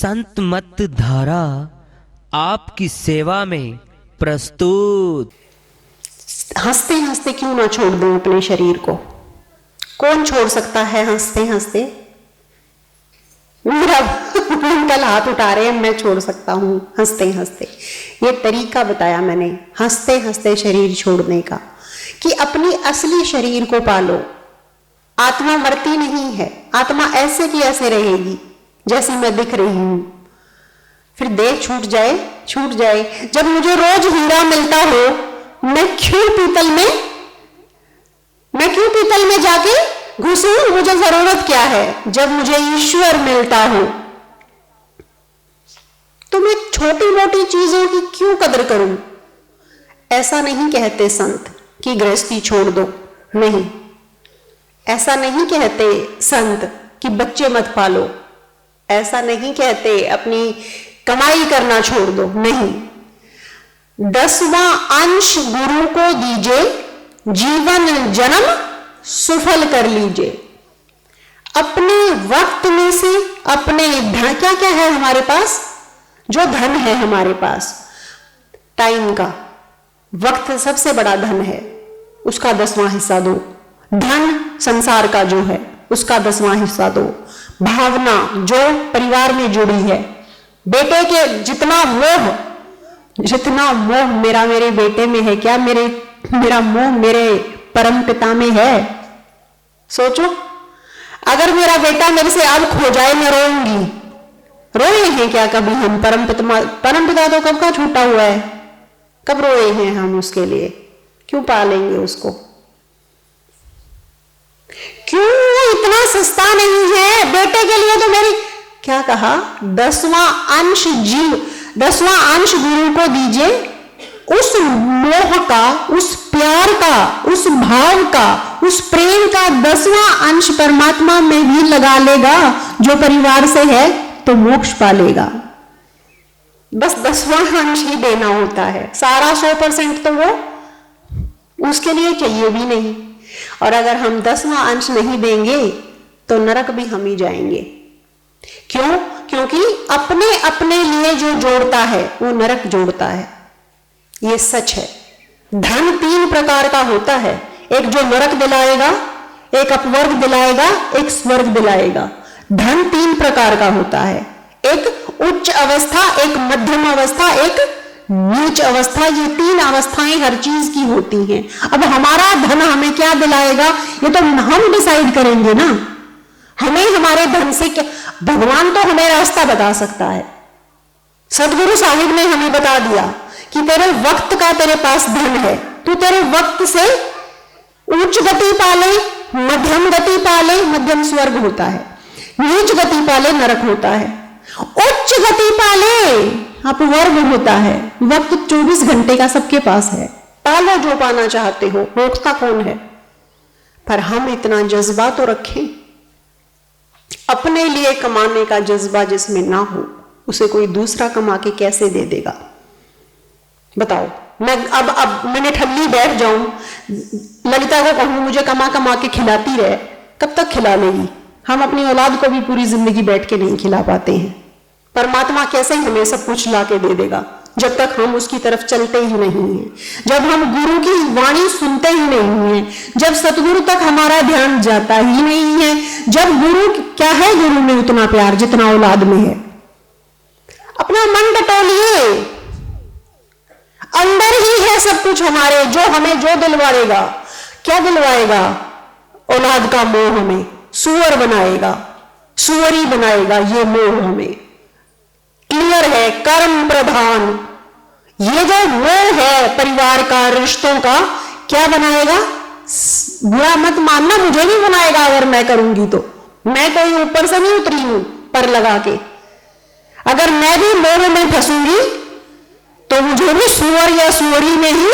संत मत धारा आपकी सेवा में प्रस्तुत। हंसते हंसते क्यों ना छोड़ दूं अपने शरीर को? कौन छोड़ सकता है हंसते हंसते? मेरा अंकल हाथ उठा रहे हैं, मैं छोड़ सकता हूं हंसते हंसते। ये तरीका बताया मैंने हंसते हंसते शरीर छोड़ने का, कि अपनी असली शरीर को पालो। आत्मा मरती नहीं है, आत्मा ऐसे की ऐसे रहेगी जैसी मैं दिख रही हूं। फिर देह छूट जाए। जब मुझे रोज हीरा मिलता हो, मैं क्यों पीतल में जाके घुसूं? मुझे जरूरत क्या है? जब मुझे ईश्वर मिलता हो तो मैं छोटी मोटी चीजों की क्यों कदर करूं? ऐसा नहीं कहते संत कि गृहस्थी छोड़ दो, नहीं। ऐसा नहीं कहते संत कि बच्चे मत पालो, ऐसा नहीं कहते अपनी कमाई करना छोड़ दो, नहीं। 10वां अंश गुरु को दीजिए, जीवन जन्म सुफल कर लीजिए। अपने वक्त में से अपने धन, क्या क्या है हमारे पास? जो धन है हमारे पास टाइम का, वक्त सबसे बड़ा धन है, उसका 10वां हिस्सा दो। धन संसार का जो है उसका 10वां हिस्सा दो। भावना जो परिवार में जुड़ी है, बेटे के जितना मोह मेरे बेटे में है, क्या मेरा मोह मेरे परम पिता में है? सोचो, अगर मेरा बेटा मेरे से अब खो जाए, मैं रोऊंगी। रोए हैं क्या कभी हम? परम पिता तो कब का छूटा हुआ है, कब रोए हैं हम उसके लिए? क्यों पालेंगे उसको? क्यों इतना सस्ता नहीं है बेटे के लिए? तो मेरी क्या कहा, 10वां अंश गुरु को दीजिए। उस मोह का, उस प्यार का, उस भाव का, उस प्रेम का 10वां अंश परमात्मा में भी लगा लेगा जो परिवार से है, तो मोक्ष पालेगा। बस 10वां अंश ही देना होता है, सारा 100% तो वो उसके लिए चाहिए भी नहीं। और अगर हम 10वां अंश नहीं देंगे तो नरक भी हम ही जाएंगे। क्यों? क्योंकि अपने अपने लिए जो जोड़ता है वो नरक जोड़ता है, ये सच है। धन 3 प्रकार का होता है, एक जो नरक दिलाएगा, एक अपवर्ग दिलाएगा, एक स्वर्ग दिलाएगा। धन 3 प्रकार का होता है, एक उच्च अवस्था, एक मध्यम अवस्था, एक नीच अवस्था। ये 3 अवस्थाएं हर चीज की होती हैं। अब हमारा धन हमें क्या दिलाएगा, ये तो हम डिसाइड करेंगे ना। हमें हमारे धन से क्या, भगवान तो हमें रास्ता बता सकता है। सदगुरु साहिब ने हमें बता दिया कि तेरे वक्त का तेरे पास धन है, तू तेरे वक्त से उच्च गति पाले, मध्यम गति पाले, मध्यम स्वर्ग होता है, नीच गति पाले नरक होता है, उच्च गति पाले अपवर्ग होता है। वक्त 24 घंटे का सबके पास है, पालो जो पाना चाहते हो, रोकता कौन है? पर हम इतना जज्बा तो रखें। अपने लिए कमाने का जज्बा जिसमें ना हो, उसे कोई दूसरा कमा के कैसे दे देगा? बताओ। मैं अब मैंने ठल्ली बैठ जाऊं, ललिता को कहूं मुझे कमा कमा के खिलाती रहे, कब तक खिला लेगी? हम अपनी औलाद को भी पूरी जिंदगी बैठ के नहीं खिला पाते हैं। परमात्मा कैसे हमें सब कुछ ला के दे देगा जब तक हम उसकी तरफ चलते ही नहीं हैं, जब हम गुरु की वाणी सुनते ही नहीं हैं, जब सतगुरु तक हमारा ध्यान जाता ही नहीं है, जब गुरु क्या है, गुरु में उतना प्यार जितना औलाद में है। अपना मन टटोलिए, अंदर ही है सब कुछ हमारे, जो हमें जो दिलवाएगा। क्या दिलवाएगा? औलाद का मोह हमें सुअर बनाएगा, सुअरी बनाएगा। ये मोह हमें क्लियर है, कर्म प्रधान। ये जो मोह है परिवार का, रिश्तों का, क्या बनाएगा? बुरा मत मानना, मुझे भी बनाएगा अगर मैं करूंगी तो। मैं कोई ऊपर से नहीं उतरी हूं पर लगा के। अगर मैं भी मोह में फंसूंगी तो मुझे भी सुअर या सुअरी में ही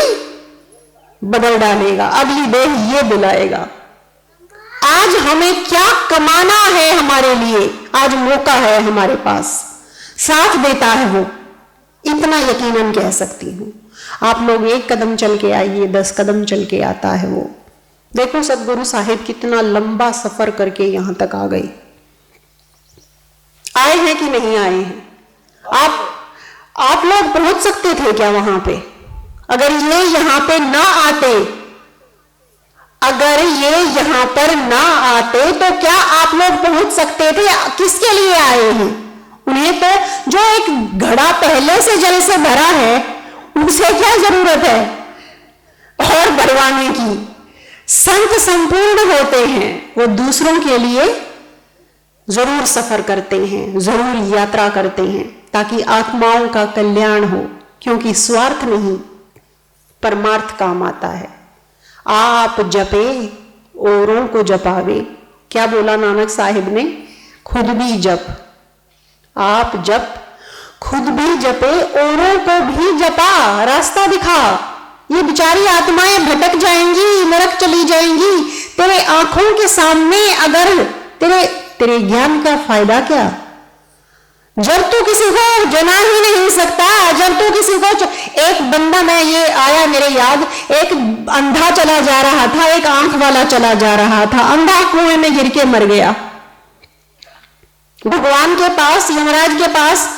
बदल डालेगा, अगली देह ये बुलाएगा। आज हमें क्या कमाना है हमारे लिए, आज मौका है हमारे पास, साथ देता है वो, इतना यकीनन कह सकती हूं। आप लोग 1 कदम चल के आइए, 10 कदम चल के आता है वो। देखो सदगुरु साहिब कितना लंबा सफर करके यहां तक आ गए। आए हैं कि नहीं आए हैं? आप लोग पहुंच सकते थे क्या वहां पे? अगर ये यहां पे ना आते, अगर ये यहां पर ना आते तो क्या आप लोग पहुंच सकते थे? किसके लिए आए हैं? उन्हें तो जो एक घड़ा पहले से जल से भरा है उसे क्या जरूरत है और भरवाने की? संत संपूर्ण होते हैं, वो दूसरों के लिए जरूर सफर करते हैं, जरूर यात्रा करते हैं ताकि आत्माओं का कल्याण हो, क्योंकि स्वार्थ नहीं परमार्थ काम आता है। आप जपे औरों को जपावे, क्या बोला नानक साहिब ने? खुद भी जप, आप जप, खुद भी जपे औरों को भी जपा, रास्ता दिखा। ये बेचारी आत्माएं भटक जाएंगी, नरक चली जाएंगी तेरे आंखों के सामने, अगर तेरे ज्ञान का फायदा क्या? जब तू किसी को जना ही नहीं सकता, जब तू किसी को एक बंदा, मैं ये आया मेरे याद, एक अंधा चला जा रहा था, एक आंख वाला चला जा रहा था, अंधा कुएं में गिर के मर गया। भगवान के पास, यमराज के पास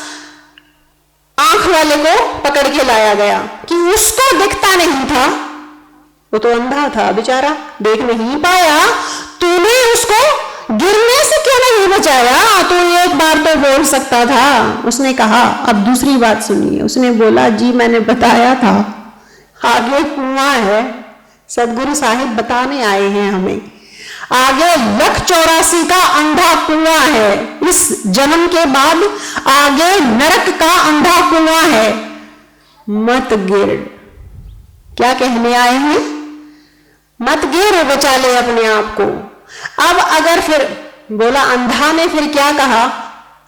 आंख वाले को पकड़ के लाया गया कि उसको दिखता नहीं था, वो तो अंधा था बेचारा, देख नहीं पाया, तूने उसको गिरने से क्यों नहीं बचाया? तो एक बार तो बोल सकता था। उसने कहा, अब दूसरी बात सुनिए, उसने बोला जी मैंने बताया था आगे कुआं है, सदगुरु साहिब बताने आए हैं हमें, आगे 184 का अंधा कुआं है, इस जन्म के बाद आगे नरक का अंधा कुआं है, मत गिर। क्या कहने आए हैं? मत गिर, बचा ले अपने आप को। अब अगर फिर बोला, अंधा ने फिर क्या कहा?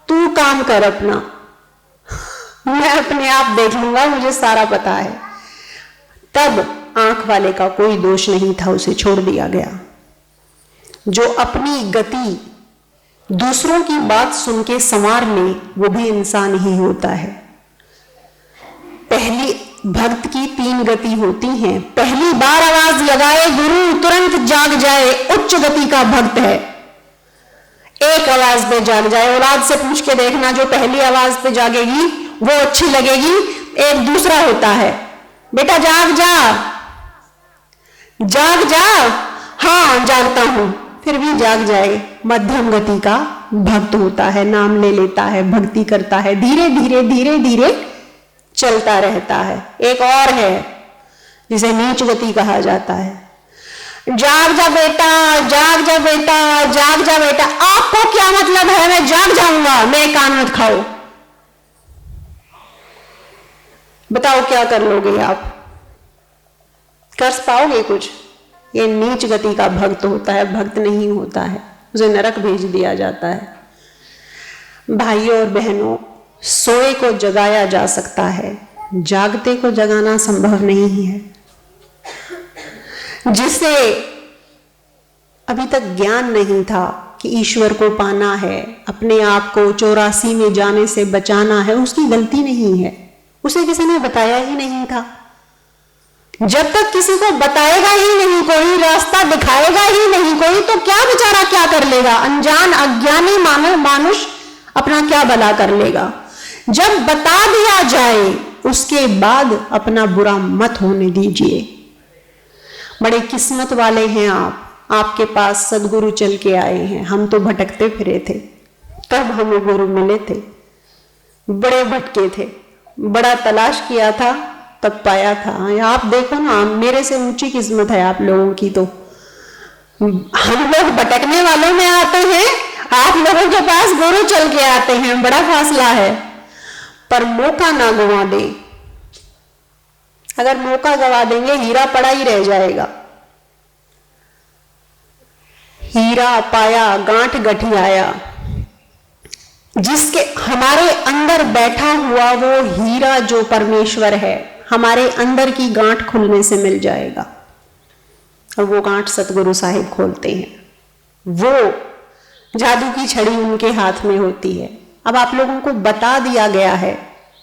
तू काम कर अपना, मैं अपने आप देख लूंगा, मुझे सारा पता है। तब आंख वाले का कोई दोष नहीं था, उसे छोड़ दिया गया। जो अपनी गति दूसरों की बात सुन के संवार ले, वो भी इंसान ही होता है। पहली भक्त की 3 गति होती हैं। पहली बार आवाज लगाए गुरु तुरंत जाग जाए, उच्च गति का भक्त है। एक आवाज पे जाग जाए, औलाद से पूछ के देखना, जो पहली आवाज पे जागेगी वो अच्छी लगेगी। एक दूसरा होता है, बेटा जाग जा, जाग जा, हाँ जागता हूं, फिर भी जाग जाए। मध्यम गति का भक्त होता है, नाम ले लेता है, भक्ति करता है, धीरे धीरे धीरे धीरे चलता रहता है। एक और है जिसे नीच गति कहा जाता है। जाग जा बेटा, जाग जा बेटा, जाग जा बेटा। आपको क्या मतलब है मैं जाग जाऊंगा, मेरे कान मत खाओ। बताओ क्या कर लोगे आप? कर पाओगे कुछ? ये नीच गति का भक्त होता है, भक्त नहीं होता है, उसे नरक भेज दिया जाता है। भाइयों और बहनों, सोए को जगाया जा सकता है, जागते को जगाना संभव नहीं है। जिसे अभी तक ज्ञान नहीं था कि ईश्वर को पाना है, अपने आप को 84 में जाने से बचाना है, उसकी गलती नहीं है, उसे किसी ने बताया ही नहीं था। जब तक किसी को बताएगा ही नहीं कोई, रास्ता दिखाएगा ही नहीं कोई, तो क्या बेचारा क्या कर लेगा? अनजान अज्ञानी मानुष अपना क्या भला कर लेगा? जब बता दिया जाए उसके बाद अपना बुरा मत होने दीजिए। बड़े किस्मत वाले हैं आप, आपके पास सदगुरु चल के आए हैं। हम तो भटकते फिरे थे, तब हमें गुरु मिले थे, बड़े भटके थे, बड़ा तलाश किया था, तब पाया था। आप देखो ना, मेरे से ऊंची किस्मत है आप लोगों की। तो हम लोग भटकने वालों में आते हैं, आप लोगों के पास गुरु चल के आते हैं, बड़ा फासला है। पर मौका ना गवा दे, अगर मौका गवा देंगे हीरा पड़ा ही रह जाएगा। हीरा पाया गांठ गठियाया, जिसके हमारे अंदर बैठा हुआ वो हीरा जो परमेश्वर है, हमारे अंदर की गांठ खुलने से मिल जाएगा। और वो गांठ सतगुरु साहिब खोलते हैं, वो जादू की छड़ी उनके हाथ में होती है। अब आप लोगों को बता दिया गया है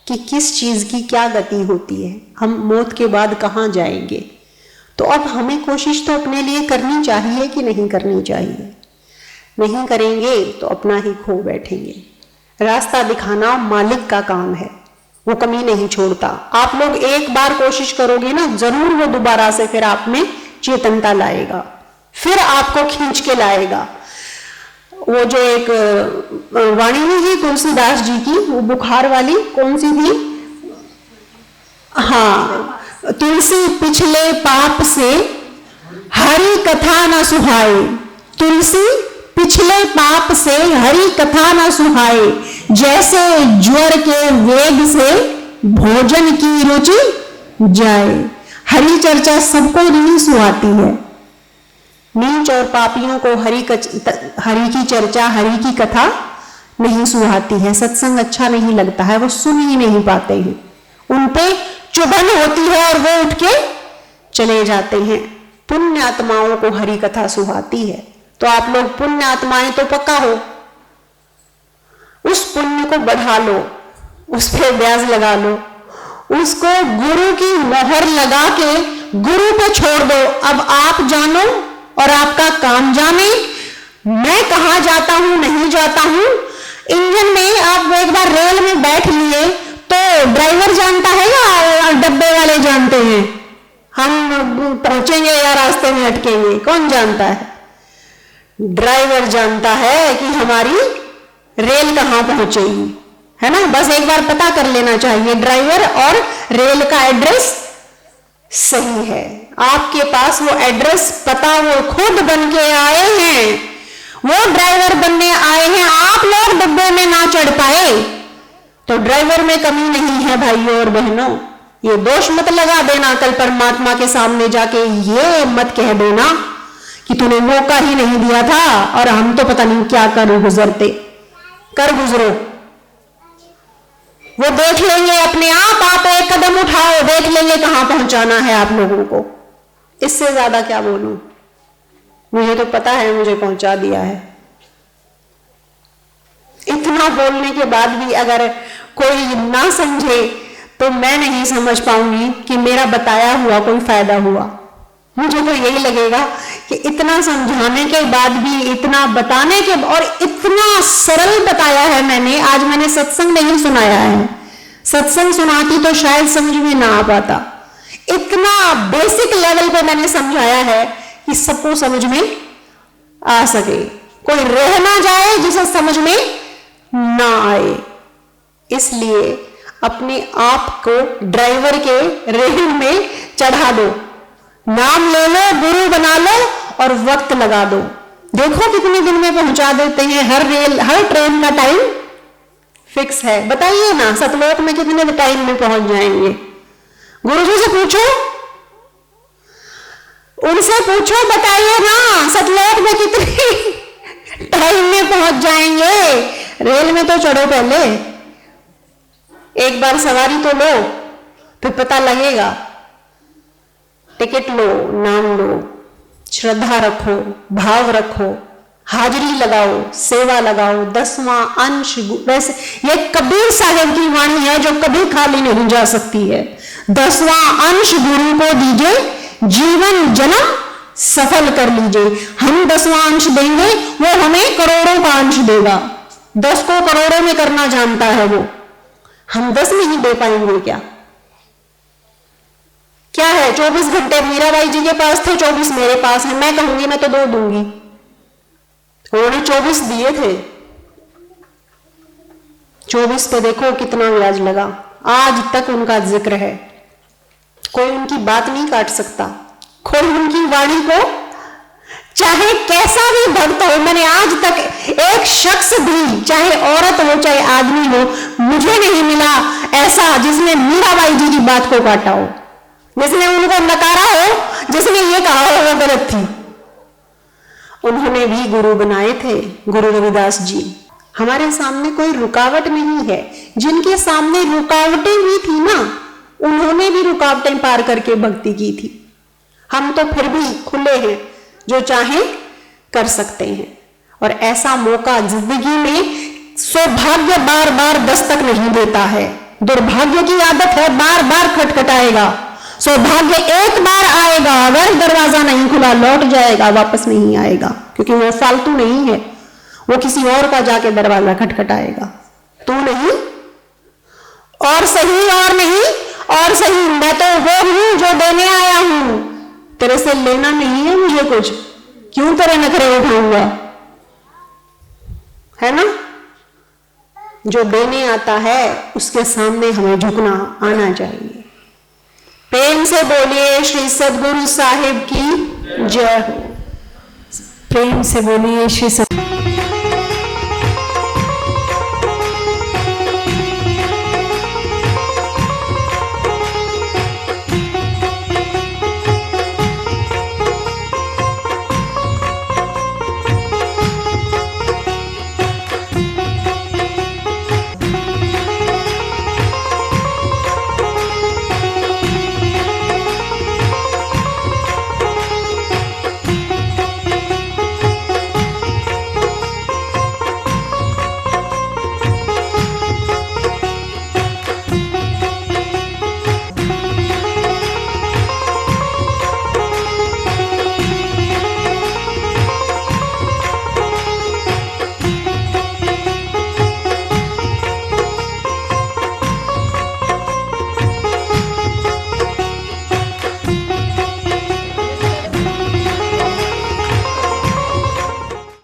कि किस चीज की क्या गति होती है, हम मौत के बाद कहां जाएंगे। तो अब हमें कोशिश तो अपने लिए करनी चाहिए कि नहीं करनी चाहिए? नहीं करेंगे तो अपना ही खो बैठेंगे। रास्ता दिखाना मालिक का काम है, वो कमी नहीं छोड़ता। आप लोग एक बार कोशिश करोगे ना, जरूर वो दोबारा से फिर आप में चेतनता लाएगा, फिर आपको खींच के लाएगा। वो जो एक वाणी हुई थी तुलसीदास जी की, वो बुखार वाली कौन सी थी? हाँ, तुलसी पिछले पाप से हरि कथा न सुहाए, तुलसी पिछले पाप से हरि कथा न सुहाए, जैसे ज्वर के वेग से भोजन की रुचि जाए। हरि चर्चा सबको नहीं सुहाती है, नीच और पापियों को हरि की चर्चा, हरि की कथा नहीं सुहाती है। सत्संग अच्छा नहीं लगता है, वो सुन ही नहीं पाते हैं, उन पे चुभन होती है और वो उठ के चले जाते हैं। पुण्य आत्माओं को हरि कथा सुहाती है। तो आप लोग पुण्य आत्माएं तो पक्का हो, उस पुण्य को बढ़ा लो, उस पे ब्याज लगा लो, उसको गुरु की मोहर लगा के गुरु पे छोड़ दो। अब आप जानो और आपका काम जाने, मैं कहां जाता हूं नहीं जाता हूं। इंजन में आप एक बार रेल में बैठ लिए तो ड्राइवर जानता है या डब्बे वाले जानते हैं? हम पहुंचेंगे या रास्ते में अटकेंगे, कौन जानता है? ड्राइवर जानता है कि हमारी रेल कहां पहुंचेगी, है ना। बस एक बार पता कर लेना चाहिए ड्राइवर और रेल का एड्रेस सही है। आपके पास वो एड्रेस पता वो खुद बन के आए हैं, वो ड्राइवर बनने आए हैं। आप लोग डब्बे में ना चढ़ पाए तो ड्राइवर में कमी नहीं है भाइयों और बहनों। ये दोष मत लगा देना कल परमात्मा के सामने जाके, ये मत कह देना कि तूने मौका ही नहीं दिया था और हम तो पता नहीं क्या कर गुजरते। कर गुजरो, वो देख लेंगे अपने आप एक कदम उठाओ, देख लेंगे कहां पहुंचाना है आप लोगों को। इससे ज्यादा क्या बोलूं, मुझे तो पता है मुझे पहुंचा दिया है। इतना बोलने के बाद भी अगर कोई ना समझे तो मैं नहीं समझ पाऊंगी कि मेरा बताया हुआ कोई फायदा हुआ। मुझे तो यही लगेगा कि इतना समझाने के बाद भी, इतना बताने के, और इतना सरल बताया है मैंने। आज मैंने सत्संग नहीं सुनाया है, सत्संग सुनाती तो शायद समझ में ना आ पाता। इतना बेसिक लेवल पे मैंने समझाया है कि सबको समझ में आ सके, कोई रह ना जाए जिसे समझ में ना आए। इसलिए अपने आप को ड्राइवर के रेल में चढ़ा दो, नाम ले लो, गुरु बना लो और वक्त लगा दो। देखो कितने दिन में पहुंचा देते हैं। हर ट्रेन का टाइम फिक्स है। बताइए ना सतलोक में कितने टाइम में पहुंच जाएंगे? गुरुजी से पूछो, उनसे पूछो, बताइए ना सतलोक में कितने टाइम में पहुंच जाएंगे। रेल में तो चढ़ो, पहले एक बार सवारी तो लो, फिर पता लगेगा। टिकट लो, नाम लो, श्रद्धा रखो, भाव रखो, हाजिरी लगाओ, सेवा लगाओ, 10वां अंश। वैसे ये कबीर साहब की वाणी है जो कभी खाली नहीं जा सकती है। 10वां अंश गुरु को दीजिए, जीवन जन्म सफल कर लीजिए। हम 10वां अंश देंगे, वो हमें करोड़ों का अंश देगा। 10 को करोड़ों में करना जानता है वो, हम 10 नहीं दे पाएंगे क्या? क्या है 24 घंटे मीराबाई जी के पास थे, 24 मेरे पास है। मैं कहूंगी मैं तो 2 दूंगी, उन्होंने 24 दिए थे। 24 पे देखो कितना ब्याज लगा। आज तक उनका जिक्र है, कोई उनकी बात नहीं काट सकता, कोई उनकी वाणी को, चाहे कैसा भी भक्त हो। मैंने आज तक एक शख्स भी, चाहे औरत हो चाहे आदमी हो, मुझे नहीं मिला ऐसा जिसने मीराबाई जी की बात को काटा हो, जिसने उनको नकारा हो, जिसने ये कहा हो वो गलत थी। उन्होंने भी गुरु बनाए थे, गुरु रविदास जी। हमारे सामने कोई रुकावट नहीं है। जिनके सामने रुकावटें भी थी ना, उन्होंने भी रुकावटें पार करके भक्ति की थी। हम तो फिर भी खुले हैं, जो चाहे कर सकते हैं। और ऐसा मौका जिंदगी में सौभाग्य बार बार दस्तक नहीं देता है, दुर्भाग्य की आदत है, बार बार खटखटाएगा। सौभाग्य एक बार आएगा, अगर दरवाजा नहीं खुला लौट जाएगा, वापस नहीं आएगा, क्योंकि वो फालतू नहीं है, वो किसी और का जाके दरवाजा खटखटाएगा। तू नहीं, और सही और नहीं, और सही मैं तो वो हूं जो देने आया हूं, तेरे से लेना नहीं है मुझे कुछ, क्यों तेरे नखरे उठाऊंगा, है ना। जो देने आता है उसके सामने हमें झुकना आना चाहिए। प्रेम से बोलिए श्री सद्गुरु साहिब की जय हो। प्रेम से बोलिए श्री सद्गुरु